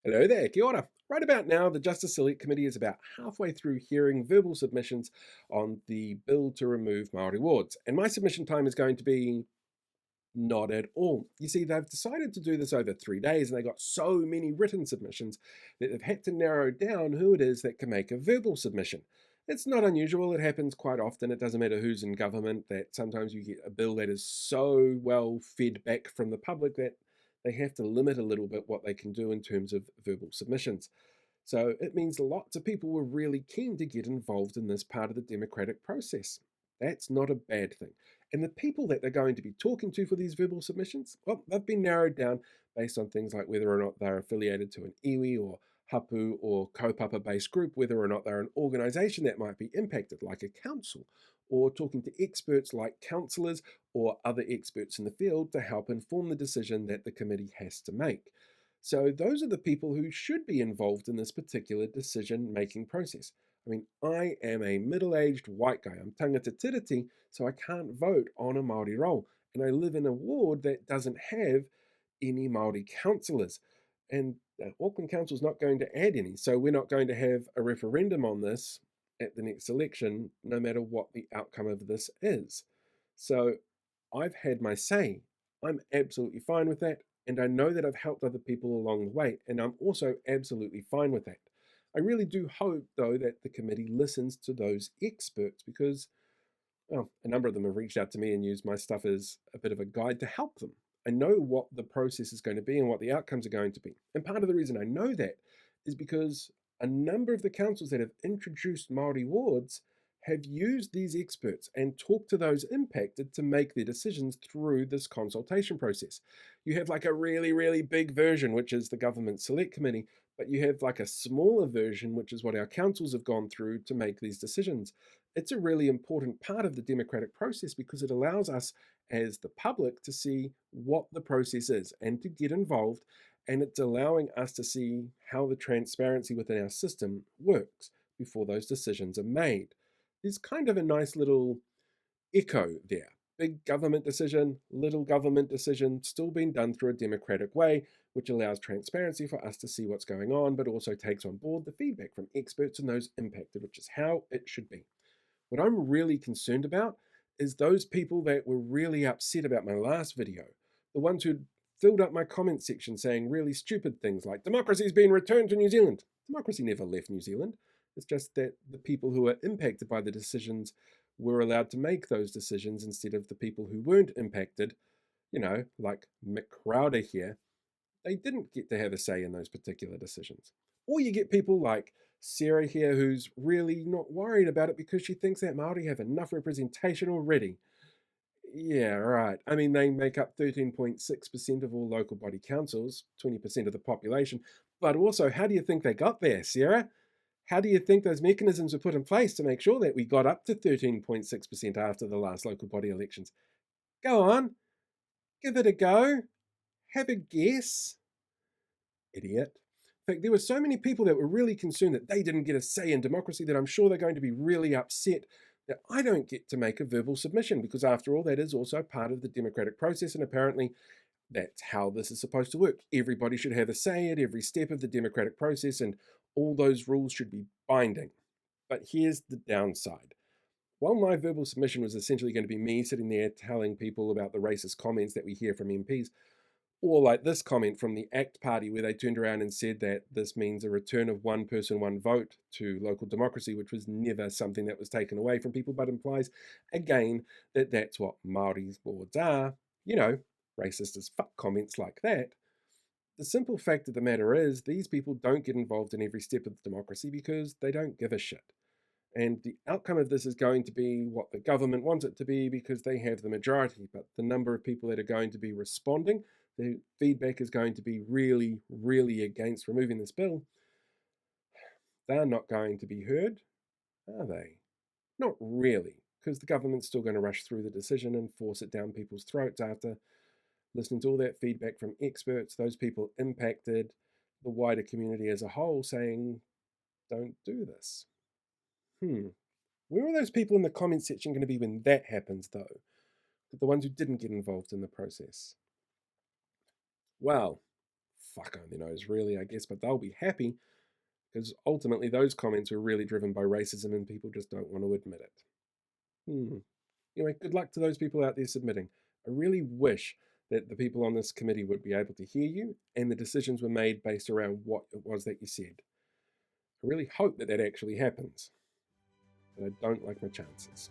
Hello there, kia ora. Right about now, the Justice Select Committee is about halfway through hearing verbal submissions on the bill to remove Maori wards, and my submission time is going to be not at all. You see, they've decided to do this over 3 days, and they got so many written submissions that they've had to narrow down who it is that can make a verbal submission. It's not unusual, it happens quite often. It doesn't matter who's in government, that sometimes you get a bill that is so well fed back from the public that they have to limit a little bit what they can do in terms of verbal submissions. So it means lots of people were really keen to get involved in this part of the democratic process. That's not a bad thing. And the people that they're going to be talking to for these verbal submissions, well, they've been narrowed down based on things like whether or not they're affiliated to an iwi or hapu or kaupapa based group, whether or not they're an organisation that might be impacted, like a council, or talking to experts like councillors or other experts in the field to help inform the decision that the committee has to make. So those are the people who should be involved in this particular decision-making process. I mean, I am a middle-aged white guy. I'm tangata tiriti, so I can't vote on a Māori role. And I live in a ward that doesn't have any Māori councillors. And Auckland Council's not going to add any. So we're not going to have a referendum on this at the next election, no matter what the outcome of this is. So I've had my say. I'm absolutely fine with that. And I know that I've helped other people along the way. And I'm also absolutely fine with that. I really do hope, though, that the committee listens to those experts because, well, a number of them have reached out to me and used my stuff as a bit of a guide to help them. I know what the process is going to be and what the outcomes are going to be. And part of the reason I know that is because a number of the councils that have introduced Māori wards have used these experts and talked to those impacted to make their decisions through this consultation process. You have like a really, really big version, which is the Government Select Committee, but you have like a smaller version, which is what our councils have gone through to make these decisions. It's a really important part of the democratic process because it allows us as the public to see what the process is and to get involved. And it's allowing us to see how the transparency within our system works before those decisions are made. There's kind of a nice little echo there. Big government decision, little government decision, still being done through a democratic way, which allows transparency for us to see what's going on, but also takes on board the feedback from experts and those impacted, which is how it should be. What I'm really concerned about is those people that were really upset about my last video, the ones who filled up my comment section saying really stupid things like democracy's been returned to New Zealand. Democracy never left New Zealand. It's just that the people who are impacted by the decisions were allowed to make those decisions instead of the people who weren't impacted, like Mick Crowder here. They didn't get to have a say in those particular decisions. Or you get people like Sarah here, who's really not worried about it because she thinks that Māori have enough representation already. Yeah, right. I mean, they make up 13.6% of all local body councils, 20% of the population. But also, how do you think they got there, Sarah? How do you think those mechanisms were put in place to make sure that we got up to 13.6% after the last local body elections? Go on, give it a go. Have a guess. Idiot. In fact, there were so many people that were really concerned that they didn't get a say in democracy that I'm sure they're going to be really upset that I don't get to make a verbal submission because, after all, that is also part of the democratic process, and apparently that's how this is supposed to work. Everybody should have a say at every step of the democratic process, and all those rules should be binding. But here's the downside. While my verbal submission was essentially going to be me sitting there telling people about the racist comments that we hear from MPs, or like this comment from the ACT Party, where they turned around and said that this means a return of one person, one vote to local democracy, which was never something that was taken away from people, but implies, again, that that's what Māori's boards are. Racist as fuck comments like that. The simple fact of the matter is, these people don't get involved in every step of the democracy because they don't give a shit. And the outcome of this is going to be what the government wants it to be because they have the majority. But the number of people that are going to be responding, the feedback is going to be really, really against removing this bill. They're not going to be heard, are they? Not really, because the government's still going to rush through the decision and force it down people's throats after listening to all that feedback from experts, those people impacted, the wider community as a whole saying, don't do this. Where are those people in the comment section going to be when that happens, though? The ones who didn't get involved in the process. Well, fuck only knows, really, I guess, but they'll be happy because ultimately those comments were really driven by racism and people just don't want to admit it. Anyway, good luck to those people out there submitting. I really wish that the people on this committee would be able to hear you and the decisions were made based around what it was that you said. I really hope that that actually happens, but I don't like my chances.